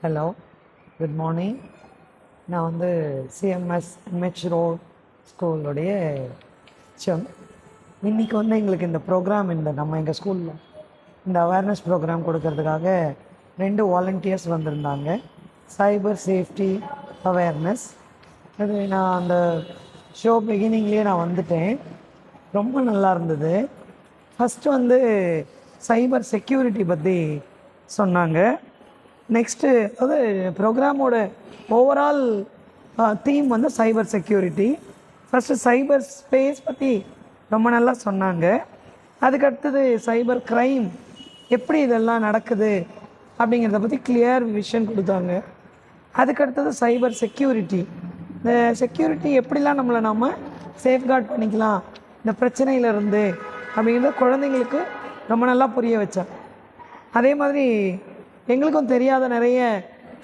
Hello, good morning. நான் வந்து CMS MH road ஸ்கூலுடைய HM. இன்றைக்கி வந்து எங்களுக்கு இந்த ப்ரோக்ராம் நம்ம எங்கள் ஸ்கூலில் இந்த அவேர்னஸ் ப்ரோக்ராம் கொடுக்கறதுக்காக 2 வாலண்டியர்ஸ் வந்திருந்தாங்க. Cyber safety awareness. அது நான் அந்த ஷோ பிகினிங்லேயே நான் வந்துட்டேன். ரொம்ப நல்லா இருந்தது. ஃபஸ்ட்டு வந்து சைபர் செக்யூரிட்டி பற்றி சொன்னாங்க. நெக்ஸ்ட்டு அதாவது ப்ரோக்ராமோட ஓவரால் தீம் வந்து cyber security. First cyber space பற்றி ரொம்ப நல்லா சொன்னாங்க. அதுக்கடுத்தது சைபர் க்ரைம் எப்படி இதெல்லாம் நடக்குது அப்படிங்கிறத பற்றி கிளியர் விஷன் கொடுத்தாங்க. அதுக்கடுத்தது சைபர் செக்யூரிட்டி, இந்த செக்யூரிட்டி எப்படிலாம் நம்ம சேஃப்கார்ட் பண்ணிக்கலாம் இந்த பிரச்சனையிலேருந்து அப்படிங்கிறத குழந்தைங்களுக்கு ரொம்ப நல்லா புரிய வச்சேன். அதே மாதிரி எங்களுக்கும் தெரியாத நிறைய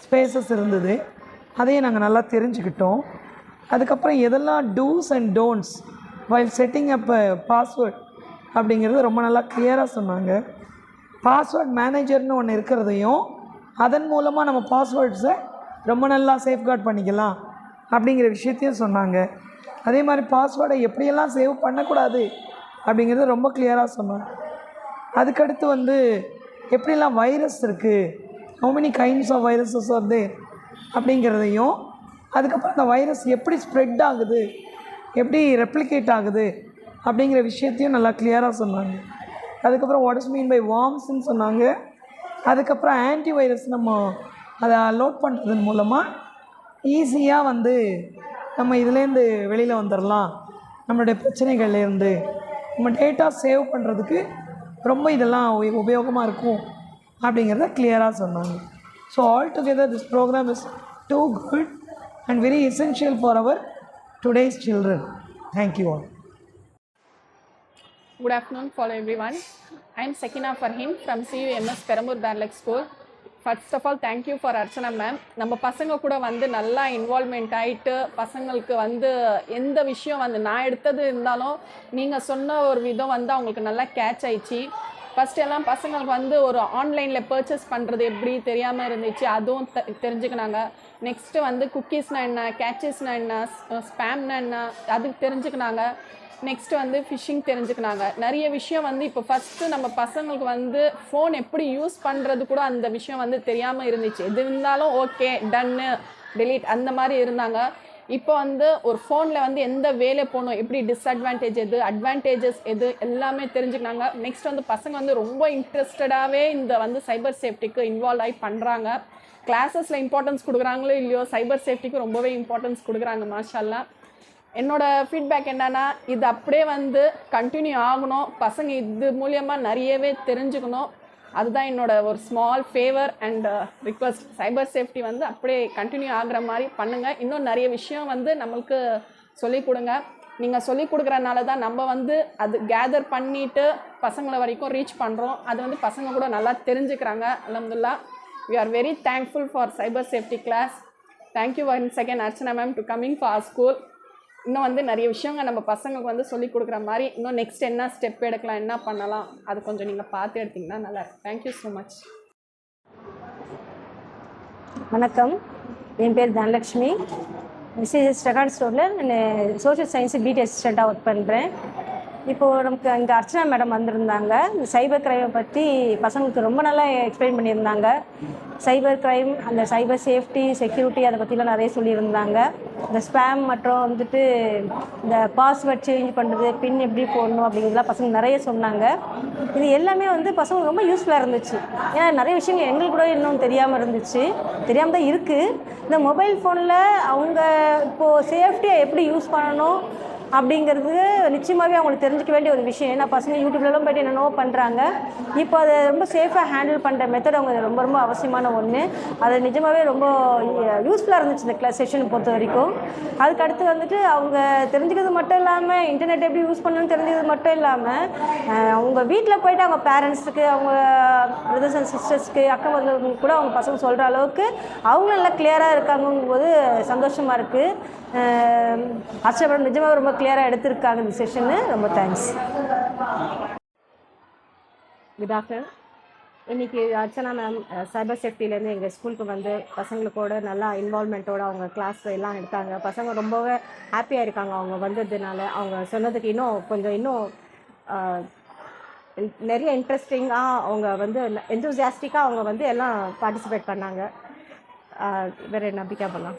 ஸ்பேசஸ் இருந்தது, அதையும் நாங்கள் நல்லா தெரிஞ்சுக்கிட்டோம். அதுக்கப்புறம் எதெல்லாம் do's and don'ts while setting up password அப்படிங்கிறது ரொம்ப நல்லா கிளியராக சொன்னாங்க. பாஸ்வேர்ட் மேனேஜர்னு ஒன்று இருக்கிறதையும் அதன் மூலமாக நம்ம பாஸ்வேர்ட்ஸை ரொம்ப நல்லா சேஃப்கார்ட் பண்ணிக்கலாம் அப்படிங்கிற விஷயத்தையும் சொன்னாங்க. அதே மாதிரி பாஸ்வேர்டை எப்படியெல்லாம் சேவ் பண்ணக்கூடாது அப்படிங்கிறது ரொம்ப கிளியராக சொன்னாங்க. அதுக்கடுத்து வந்து எப்படிலாம் வைரஸ் இருக்குது, how many kinds of viruses are there அப்படிங்கிறதையும், அதுக்கப்புறம் அந்த வைரஸ் எப்படி ஸ்ப்ரெட் ஆகுது, எப்படி ரெப்ளிகேட் ஆகுது அப்படிங்கிற விஷயத்தையும் நல்லா கிளியராக சொன்னாங்க. அதுக்கப்புறம் வாட் இஸ் மீன் பை வார்ம்ஸ்ன்னு சொன்னாங்க. அதுக்கப்புறம் ஆன்டி வைரஸ் நம்ம அதை லோட் பண்ணுறதன் மூலமாக ஈஸியாக வந்து நம்ம இதுலேருந்து வெளியில் வந்துடலாம், நம்மளுடைய பிரச்சனைகள்லேருந்து நம்ம டேட்டா சேவ் பண்ணுறதுக்கு ரொம்ப இதெல்லாம் உபயோகமாக இருக்கும் அப்படிங்கிறத கிளியராக சொன்னாங்க. So all together this program is too good and very essential for our today's children. Thank you all. Good afternoon for everyone. I am Sakina Farhin from CUMS Perambur Barlack School. First of all, thank you for Archana ma'am. நம்ம பசங்க கூட வந்து நல்லா involvement ஆகிட்டு பசங்களுக்கு வந்து எந்த விஷயம் வந்து நான் எடுத்தது இருந்தாலும் நீங்கள் சொன்ன ஒரு விதம் வந்து அவங்களுக்கு நல்லா கேட்ச் ஆயிடுச்சு. ஃபஸ்ட்டு எல்லாம் பசங்களுக்கு வந்து ஒரு ஆன்லைனில் பர்ச்சேஸ் பண்ணுறது எப்படி தெரியாமல் இருந்துச்சு, அதுவும் தெரிஞ்சுக்கினாங்க. நெக்ஸ்ட்டு வந்து குக்கீஸ்னால் என்ன, கேட்சஸ்னால் என்ன, ஸ்பேம்னா என்ன அதுக்கு தெரிஞ்சுக்கினாங்க. நெக்ஸ்ட்டு வந்து ஃபிஷ்ஷிங் தெரிஞ்சுக்கினாங்க. நிறைய விஷயம் வந்து இப்போ ஃபஸ்ட்டு நம்ம பசங்களுக்கு வந்து ஃபோன் எப்படி யூஸ் பண்ணுறது கூட அந்த விஷயம் வந்து தெரியாமல் இருந்துச்சு. எது இருந்தாலும் ஓகே டன்னு டெலீட் அந்த மாதிரி இருந்தாங்க. இப்போ வந்து ஒரு ஃபோனில் வந்து எந்த வேலை போகணும், எப்படி டிஸ்அட்வான்டேஜ் எது, அட்வான்டேஜஸ் எது எல்லாமே தெரிஞ்சுக்கினாங்க. நெக்ஸ்ட் வந்து பசங்க வந்து ரொம்ப இன்ட்ரெஸ்டடாகவே இந்த வந்து சைபர் சேஃப்டிக்கு இன்வால்வ் ஆகி பண்ணுறாங்க. கிளாஸஸில் இம்பார்ட்டன்ஸ் கொடுக்குறாங்களோ இல்லையோ சைபர் சேஃப்டிக்கு ரொம்பவே இம்பார்ட்டன்ஸ் கொடுக்குறாங்க. மாஷால்லா. என்னோட ஃபீட்பேக் என்னன்னா, இது அப்படியே வந்து கண்டினியூ ஆகணும், பசங்க இது மூலியமாக நிறையவே தெரிஞ்சுக்கணும். அதுதான் என்னோட ஒரு small favour and request. Cyber safety வந்து அப்படியே கண்டினியூ ஆகுற மாதிரி பண்ணுங்கள். இன்னும் நிறைய விஷயம் வந்து நம்மளுக்கு சொல்லிக் கொடுங்க. நீங்கள் சொல்லிக் கொடுக்குறனால தான் நம்ம வந்து அது கேதர் பண்ணிவிட்டு பசங்களை வரைக்கும் ரீச் பண்ணுறோம். அது வந்து பசங்க கூட நல்லா தெரிஞ்சுக்கிறாங்க. அல்ஹம்துலில்லாஹ். We are very thankful for cyber safety class. Thank you once again Archana ma'am to coming for our school. இன்னும் வந்து நிறைய விஷயங்கள் நம்ம பசங்களுக்கு வந்து சொல்லிக் கொடுக்குற மாதிரி இன்னும் நெக்ஸ்ட் என்ன ஸ்டெப் எடுக்கலாம், என்ன பண்ணலாம், அது கொஞ்சம் நீங்கள் பார்த்து எடுத்திங்கன்னா நல்லாயிருக்கும். Thank you so much. வணக்கம், என் பேர் தனலக்ஷ்மி. மிஸ்ஸஸ் ரெக்கார்ட் ஸ்டோரில் நான் சோஷியல் சயின்ஸு பிடி அசிஸ்டண்ட்டாக ஒர்க் பண்ணுறேன். இப்போது நமக்கு இங்கே அர்ச்சனா மேடம் வந்திருந்தாங்க. இந்த சைபர் க்ரைமை பற்றி பசங்களுக்கு ரொம்ப நல்லா எக்ஸ்பிளைன் பண்ணியிருந்தாங்க. சைபர் க்ரைம், அந்த சைபர் சேஃப்டி, செக்யூரிட்டி அதை பற்றிலாம் நிறைய சொல்லியிருந்தாங்க. இந்த ஸ்பேம் மற்றும் வந்துட்டு இந்த பாஸ்வேர்ட் சேஞ்ச் பண்ணுறது, பின் எப்படி போடணும் அப்படிங்கிறதுலாம் பசங்க நிறைய சொன்னாங்க. இது எல்லாமே வந்து பசங்களுக்கு ரொம்ப யூஸ்ஃபுல்லாக இருந்துச்சு. ஏன்னா நிறைய விஷயங்கள் எங்களுக்கு கூட இன்னும் தெரியாமல் இருந்துச்சு, தெரியாமல் தான் இருக்குது. இந்த மொபைல் ஃபோனில் அவங்க இப்போது சேஃப்டியாக எப்படி யூஸ் பண்ணணும் அப்படிங்கிறது நிச்சயமாகவே அவங்களுக்கு தெரிஞ்சிக்க வேண்டிய ஒரு விஷயம். ஏன்னா பசங்க யூடியூப்லலாம் போய்ட்டு என்னென்னவோ பண்ணுறாங்க. இப்போ அதை ரொம்ப சேஃபாக ஹேண்டில் பண்ணுற மெத்தட் அவங்க ரொம்ப ரொம்ப அவசியமான ஒன்று. அது நிஜமாகவே ரொம்ப யூஸ்ஃபுல்லாக இருந்துச்சு இந்த கிளாஸ் செஷனை பொறுத்த வரைக்கும். அதுக்கடுத்து வந்துட்டு அவங்க தெரிஞ்சுக்கிறது மட்டும் இல்லாமல், இன்டர்நெட் எப்படி யூஸ் பண்ணணும்னு தெரிஞ்சுக்கிறது மட்டும் இல்லாமல், அவங்க வீட்டில் போய்ட்டு அவங்க பேரண்ட்ஸுக்கு, அவங்க பிரதர்ஸ் அண்ட் சிஸ்டர்ஸ்க்கு, அக்கம் பக்கத்துக்கு கூட அவங்க பசங்க சொல்கிற அளவுக்கு அவங்களும் நல்லா கிளியராக இருக்காங்கும்போது சந்தோஷமாக இருக்குது. ஆச்சரியப்பட நிஜமாக ரொம்ப கிளியராக எடுத்திருக்காங்க இந்த செஷனு. ரொம்ப தேங்க்ஸ். Good afternoon. இன்னைக்கு அர்ச்சனா மேம் சைபர் சேஃப்டிலேருந்து எங்கள் ஸ்கூலுக்கு வந்து பசங்களுக்கோட நல்லா இன்வால்மெண்ட்டோட அவங்க கிளாஸ் எல்லாம் எடுத்தாங்க. பசங்க ரொம்பவே ஹாப்பியாக இருக்காங்க அவங்க வந்ததுனால. அவங்க சொன்னதுக்கு இன்னும் ஆஹ், நிறைய இன்ட்ரெஸ்டிங்காக அவங்க வந்து எந்தூசியாஸ்டிக்காக அவங்க வந்து எல்லாம் பார்ட்டிசிபேட் பண்ணாங்க. வேறு என்ன நம்பிக்கை பண்ணலாம்.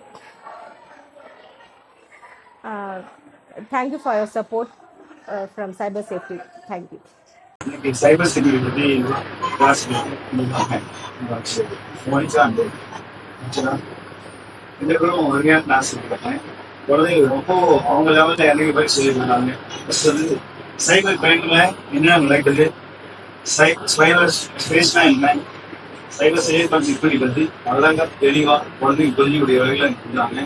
Thank you for your support from cyber safety. Thank you. இன்னைக்கு சைபர் செக்யூரிட்டி பற்றி கிளாஸ் முடிச்சாங்க. இந்த பேரும் ஒருமையாக கிளாஸ் எடுத்தாங்க. குழந்தைங்க ரொம்ப அவங்க லெவலில் இறங்கி போய் சொல்லியிருந்தாங்க. ஃபர்ஸ்ட் வந்து சைபர் கிரைமில் என்ன நடக்குது, சைபர் ஸ்பேஸ்னா என்ன, சைபர் சேஃப் செக்யூரிட்டி பற்றி அழகாக தெளிவாக குழந்தைங்க புரிஞ்சக்கூடிய வகையில் இருந்தாங்க.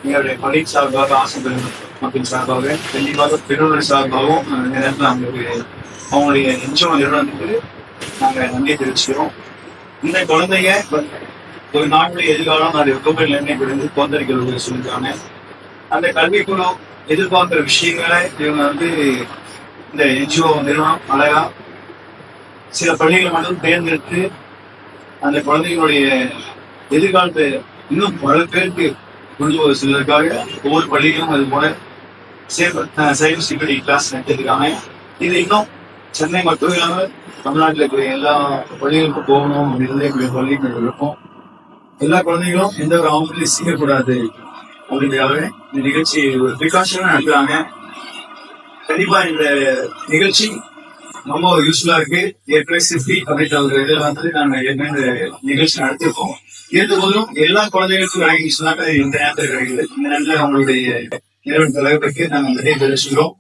எங்களுடைய பள்ளி சார்பாக, ஆசிரியர் மக்கள் சார்பாக, கண்டிப்பாக பெருநர் சார்பாகவும் அந்த நேரத்தில் அவங்களுடைய என்ஜிஓ நிறுவனத்துக்கு நாங்கள் நன்றி தெரிவிச்சுக்கிறோம். இந்த குழந்தைங்க ஒரு நாட்டுடைய எதிர்காலம் அது வெப்பமண்டல எண்ணெய் தோந்தரிக்கிறது சொல்லியிருக்காங்க. அந்த கல்விக்குழு எதிர்பார்க்கிற விஷயங்களை இவங்க வந்து இந்த என்ஜிஓ நிறுவனம் அழகா சில பள்ளிகளை மட்டும் தேர்ந்தெடுத்து அந்த குழந்தைகளுடைய எதிர்காலத்தை இன்னும் பல பேருக்கு கொண்டு ஒரு சிலருக்காக ஒவ்வொரு பள்ளியிலும் அது போல சைபர் செக்யூரிட்டி கிளாஸ் நடத்திருக்காங்க. இது இன்னும் சென்னை மட்டும் இல்லாமல் தமிழ்நாட்டில் இருக்கிற எல்லா பள்ளிகளுக்கும் போகணும் அப்படின்னு பள்ளிகள் இருக்கும். எல்லா குழந்தைகளும் எந்த ஒரு ஆபத்திலையும் சீக்கக்கூடாது அப்படிங்கிறதாக இந்த நிகழ்ச்சி ஒரு ப்ரிகாஷனாக நடத்துறாங்க. கண்டிப்பா இந்த நிகழ்ச்சி ரொம்ப யூஸ்ஃபுல்லா இருக்கு. ஏற்கனவே சேஃப்டி அப்படின்ற ஒரு இதில் வந்து நாங்கள் ஏற்கனவே இந்த நிகழ்ச்சி நடத்திருக்கோம். இருந்த போதும் எல்லா குழந்தைகளுக்கும் கிடைக்கும் சொன்னாக்க இந்த நேரத்தில் கிடைக்குது. இந்த நேரத்தில் அவங்களுடைய நிறுவன தலைவருக்கு நாங்கள் நிறைய தெரிவிச்சுக்கிறோம்.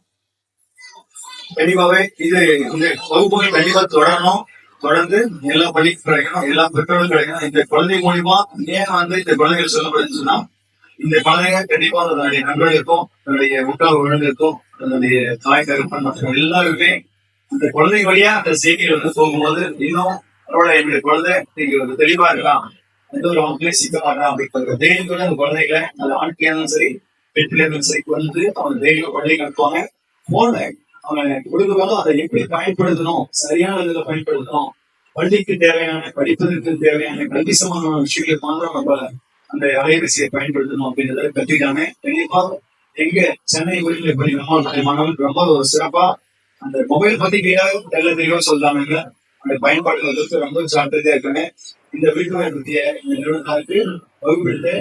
கண்டிப்பாவே இது இந்த வகுப்புகள் கண்டிப்பா தொடர்ந்து எல்லா பள்ளிக்கும் கிடைக்கணும், எல்லா பெற்றோர்களும் கிடைக்கணும். இந்த குழந்தை மூலியமா ஏன் வந்து இந்த குழந்தைகள் சொல்லப்படுதுன்னு சொன்னா, இந்த குழந்தைங்க கண்டிப்பா தன்னுடைய நண்பர்களுக்கும், தன்னுடைய உற்றார் உறவினருக்கும், தன்னுடைய தாய் தகப்பன் மற்றும் எல்லாருமே அந்த குழந்தை வழியா அந்த செய்திகள் வந்து போகும்போது இன்னும் அவரோட என்னுடைய குழந்தை நீங்க ஒரு தெளிவா இருக்கலாம், எந்த ஒரு அவங்களே சிக்க மாட்டான் அப்படிங்கிற தைரியத்தோட அந்த குழந்தைகளை அது ஆண்கியா இருந்தாலும் சரி பெற்றில இருந்தாலும் சரி வந்து அவங்க தைரியம் குழந்தைங்க அனுப்புவாங்க. போன அவங்க கொடுக்கும்போதும் அதை எப்படி பயன்படுத்தணும், சரியான இதுல பயன்படுத்தணும், பள்ளிக்கு தேவையான படிப்பதற்கு தேவையான கல்வி சம்பந்தமான விஷயங்களுக்கு மாத்திரம் நம்ம அந்த அலைவரிசையை பயன்படுத்தணும் அப்படின்றத கற்றுக்காங்க. கண்டிப்பா எங்க சென்னை உயர்நிலைப் பள்ளி மாணவர்கள் ரொம்ப சிறப்பா அந்த மொபைல் பத்தி தெளிவா சொல்றாங்க. அந்த பயன்பாடு வந்து ரொம்ப ஜாக்கிரதையா இருக்காங்க. இந்த விழிப்புணர்வு பற்றிய இந்த நிறுவனத்தாருக்கு வகுப்பெடுத்து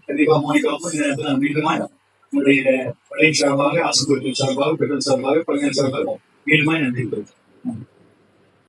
கண்டிப்பா மோனிகாவும் இந்த நேரத்தில் மீண்டுமா உங்களுடைய பள்ளி சார்பாக, ஆசிரியர்கள் சார்பாக, பெற்றோர் சார்பாக, பள்ளிகள் சார்பாக மீண்டுமா நன்றி.